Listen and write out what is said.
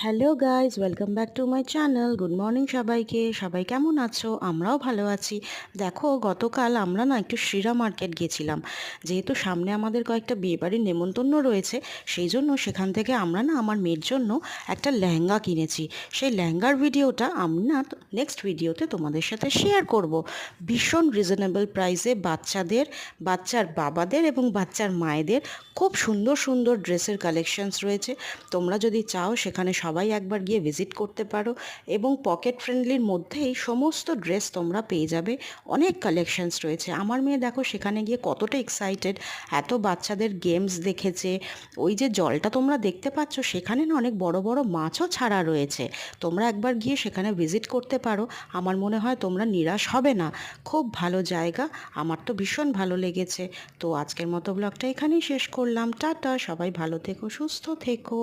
Hello guys, welcome back to my channel. Good morning সবাইকে। সবাই কেমন আছো? আমরাও ভালো আছি। দেখো, গতকাল আমরা না একটু শ্রীরা মার্কেট গেছিলাম। যেহেতু সামনে আমাদের কয়েকটা বিয়েবাড়ির নেমন্তন্ন রয়েছে, সেই জন্য সেখান থেকে আমরা না আমার মেয়ের জন্য একটা লেহেঙ্গা কিনেছি। সেই লেহেঙ্গার ভিডিওটা আমি না নেক্সট ভিডিওতে তোমাদের সাথে শেয়ার করব। ভীষণ রিজনেবল প্রাইসে বাচ্চাদের, বাচ্চার বাবাদের এবং বাচ্চার মায়েদের খুব সুন্দর সুন্দর ড্রেসের কালেকশনস রয়েছে। তোমরা যদি চাও সেখানে সবাই একবার গিয়ে ভিজিট করতে পারো এবং পকেট ফ্রেন্ডলির মধ্যেই সমস্ত ড্রেস তোমরা পেয়ে যাবে। অনেক কালেকশনস রয়েছে। আমার মেয়ে দেখো সেখানে গিয়ে কতটা এক্সাইটেড, এত বাচ্চাদের গেমস দেখেছে। ওই যে জলটা তোমরা দেখতে পাচ্ছ, সেখানে না অনেক বড় বড় মাছও ছাড়া রয়েছে। তোমরা একবার গিয়ে সেখানে ভিজিট করতে পারো। আমার মনে হয় তোমরা নিরাশ হবে না। খুব ভালো জায়গা, আমার তো ভীষণ ভালো লেগেছে। তো আজকের মতো ব্লগটা এখানেই শেষ করলাম। টাটা, সবাই ভালো থেকো, সুস্থ থেকো।